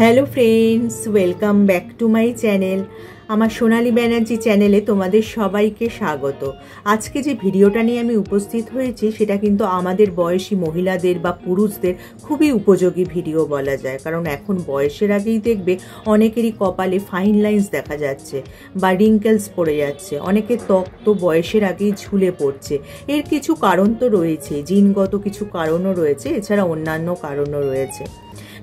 Hello friends, welcome back to my channel. আমার সোনালী ব্যানার্জি চ্যানেলে তোমাদের সবাইকে স্বাগত। আজকে যে ভিডিওটা নিয়ে আমি উপস্থিত হয়েছি সেটা কিন্তু আমাদের বয়সী মহিলাদের বা পুরুষদের খুবই উপযোগী ভিডিও বলা যায়। কারণ এখন বয়সের আগেই দেখবে অনেকেরই কপালে ফাইন লাইন্স দেখা যাচ্ছে বা রিঙ্কেলস পড়ে যাচ্ছে, অনেকের ত্বক তো বয়সের আগেই ঝুলে পড়ছে। এর কিছু কারণ তো রয়েছে, জিনগত কিছু কারণও রয়েছে, এছাড়া অন্যান্য কারণও রয়েছে।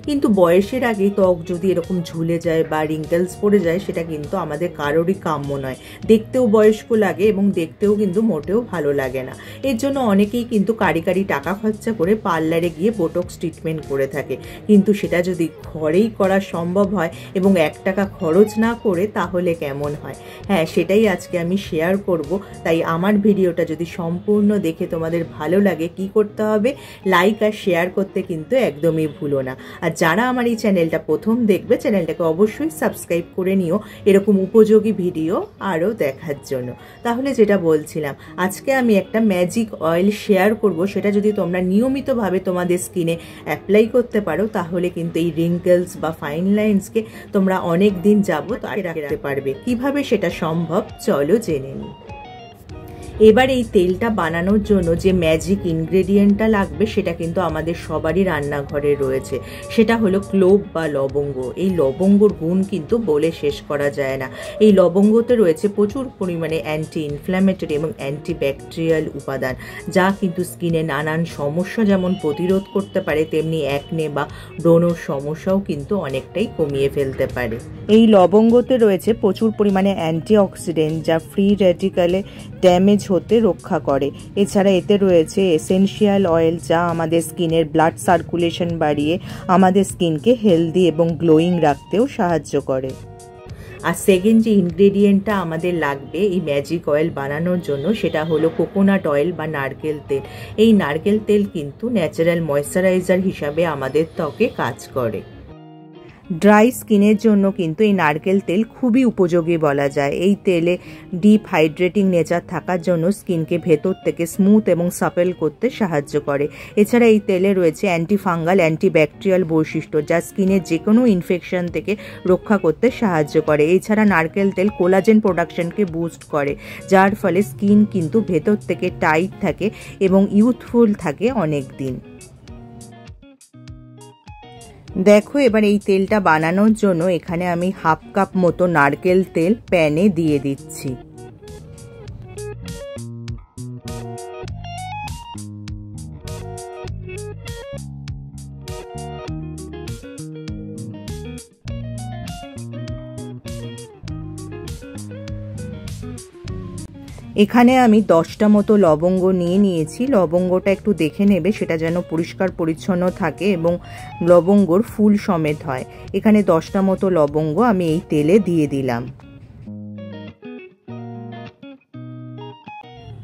কিন্তু বয়সের আগে ত্বক যদি এরকম ঝুলে যায় বা রিঙ্কেলস পড়ে যায় সেটা কিন্তু আমাদের কারোরই কাম্য নয়। দেখতেও বয়স্ক লাগে এবং দেখতেও কিন্তু মোটেও ভালো লাগে না। এর জন্য অনেকেই কিন্তু কারি টাকা খরচা করে পার্লারে গিয়ে বোটক্স ট্রিটমেন্ট করে থাকে। কিন্তু সেটা যদি ঘরেই করা সম্ভব হয় এবং 1 টাকা খরচ না করে তাহলে কেমন হয়? হ্যাঁ, সেটাই আজকে আমি শেয়ার করব। তাই আমার ভিডিওটা যদি সম্পূর্ণ দেখে তোমাদের ভালো লাগে, কি করতে হবে? লাইক আর শেয়ার করতে কিন্তু একদমই ভুলো না। আর যারা আমার এই চ্যানেলটা প্রথম দেখবে, চ্যানেলটাকে অবশ্যই সাবস্ক্রাইব করে নিও এরকম উপযোগী ভিডিও আরও দেখার জন্য। তাহলে যেটা বলছিলাম, আজকে আমি একটা ম্যাজিক অয়েল শেয়ার করব। সেটা যদি তোমরা নিয়মিতভাবে তোমাদের স্কিনে অ্যাপ্লাই করতে পারো তাহলে কিন্তু এই রিঙ্কেলস বা ফাইন লাইন্সকে তোমরা অনেক দিন যাবত রাখতে পারবে। কিভাবে সেটা সম্ভব চলো জেনে নিই। এবার এই তেলটা বানানোর জন্য যে ম্যাজিক ইনগ্রেডিয়েন্টটা লাগবে সেটা কিন্তু আমাদের সবারই রান্নাঘরে রয়েছে। সেটা হলো ক্লোভ বা লবঙ্গ। এই লবঙ্গর গুণ কিন্তু বলে শেষ করা যায় না। এই লবঙ্গতে রয়েছে প্রচুর পরিমাণে অ্যান্টি ইনফ্ল্যামেটরি এবং অ্যান্টিব্যাকটেরিয়াল উপাদান, যা কিন্তু স্কিনে নানান সমস্যা যেমন প্রতিরোধ করতে পারে, তেমনি অ্যাকনে বা ব্রণর সমস্যাও কিন্তু অনেকটাই কমিয়ে ফেলতে পারে। এই লবঙ্গতে রয়েছে প্রচুর পরিমাণে অ্যান্টিঅক্সিডেন্ট, যা ফ্রি রেডিক্যালে ড্যামেজ হতে রক্ষা করে। এছাড়া এতে রয়েছে এসেনশিয়াল অয়েল, যা আমাদের স্কিনের ব্লাড সার্কুলেশন বাড়িয়ে আমাদের স্কিনকে হেলদি এবং গ্লোয়িং রাখতেও সাহায্য করে। আর সেকেন্ড যে ইনগ্রেডিয়েন্টটা আমাদের লাগবে এই ম্যাজিক অয়েল বানানোর জন্য সেটা হলো কোকোনাট অয়েল বা নারকেল তেল। এই নারকেল তেল কিন্তু ন্যাচারাল ময়েশ্চারাইজার হিসাবে আমাদের ত্বকে কাজ করে। ড্রাই স্কিনের জন্য কিন্তু এই নারকেল তেল খুবই উপযোগী বলা যায়। এই তেলে ডিপ হাইড্রেটিং নেচার থাকার জন্য স্কিনকে ভেতর থেকে স্মুথ এবং সাপেল করতে সাহায্য করে। এছাড়া এই তেলে রয়েছে অ্যান্টিফাঙ্গাল, অ্যান্টিব্যাকটেরিয়াল বৈশিষ্ট্য, যা স্কিনের যে কোনো ইনফেকশন থেকে রক্ষা করতে সাহায্য করে। এছাড়া নারকেল তেল কোলাজেন প্রোডাকশনকে বুস্ট করে, যার ফলে স্কিন কিন্তু ভেতর থেকে টাইট থাকে এবং ইউথফুল থাকে অনেক দিন। দেখো, এবার এই তেলটা বানানোর জন্য এখানে আমি 1/2 কাপ মতো নারকেল তেল প্যানে দিয়ে দিচ্ছি। এখানে আমি 10টা মতো লবঙ্গ নিয়েছি। লবঙ্গটা একটু দেখে নেবে সেটা যেন পরিষ্কার পরিচ্ছন্ন থাকে এবং লবঙ্গর ফুল সমেত হয়। এখানে 10টা মতো লবঙ্গ আমি এই তেলে দিয়ে দিলাম।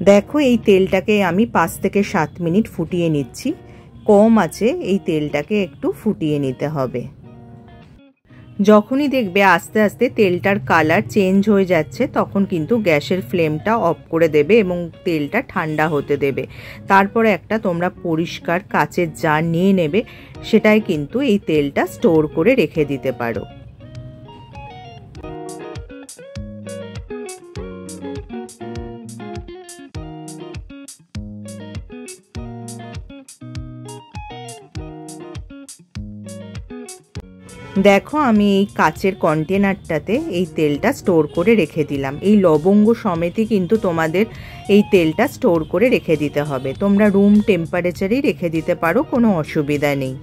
দেখো, এই তেলটাকে আমি 5 থেকে 7 মিনিট ফুটিয়ে নিচ্ছি। কম আছে এই তেলটাকে একটু ফুটিয়ে নিতে হবে। যখনই দেখবে আস্তে আস্তে তেলটার কালার চেঞ্জ হয়ে যাচ্ছে তখন কিন্তু গ্যাসের ফ্লেমটা অফ করে দেবে এবং তেলটা ঠান্ডা হতে দেবে। তারপরে একটা তোমরা পরিষ্কার কাচের জার নিয়ে নেবে, সেটাই কিন্তু এই তেলটা স্টোর করে রেখে দিতে পারো। দেখো, আমি এই কাচের কন্টেনারটাতে এই তেলটা স্টোর করে রেখে দিলাম। এই লবঙ্গ সমেতই কিন্তু তোমাদের এই তেলটা স্টোর করে রেখে দিতে হবে। তোমরা রুম টেম্পারেচারেই রেখে দিতে পারো, কোনো অসুবিধা নেই।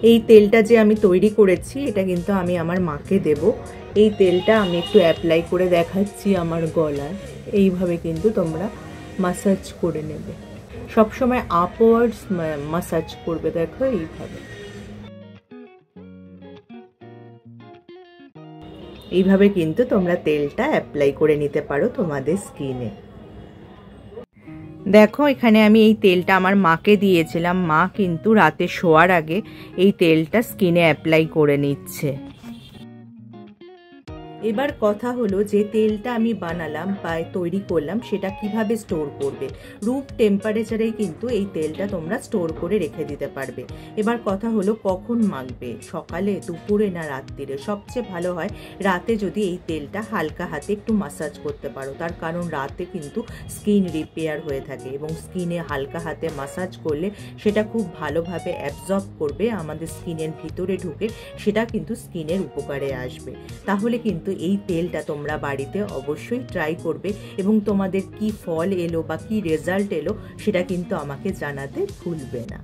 এই তেলটা যে আমি তৈরি করেছি এটা কিন্তু আমি আমার মাকে দেব। এই তেলটা আমি একটু অ্যাপ্লাই করে দেখাচ্ছি আমার গলায়। এইভাবে কিন্তু তোমরা মাসাজ করে নেবে, সবসময় আপওয়ার্ডস মাসাজ করবে। দেখো, এইভাবে কিন্তু তোমরা তেলটা অ্যাপ্লাই করে নিতে পারো তোমাদের স্কিনে। দেখো, এখানে আমি এই তেলটা আমার মাকে দিয়েছিলাম। মা কিন্তু রাতে শোয়ার আগে এই তেলটা স্কিনে অ্যাপ্লাই করে নিচ্ছে। এবার কথা হলো যে তেলটা আমি বানালাম বা তৈরি করলাম সেটা কিভাবে স্টোর করবে। রুম টেম্পারেচারেই কিন্তু এই তেলটা তোমরা স্টোর করে রেখে দিতে পারবে। এবার কথা হলো কখন মাখবে, সকালে, দুপুরে না রাত্রিরে। সবচেয়ে ভালো হয় রাতে যদি এই তেলটা হালকা হাতে একটু মাসাজ করতে পারো, তার কারণ রাতে কিন্তু স্কিন রিপেয়ার হয়ে থাকে এবং স্কিনে হালকা হাতে মাসাজ করলে সেটা খুব ভালোভাবে অ্যাবজর্ব করবে আমাদের স্কিনের ভিতরে ঢুকে, সেটা কিন্তু স্কিনের উপকারে আসবে। তাহলে কিন্তু এই তেলটা তোমরা বাড়িতে অবশ্যই ট্রাই করবে এবং তোমাদের কি ফল এলো বা কি রেজাল্ট এলো সেটা কিন্তু আমাকে জানাতে ভুলবে না।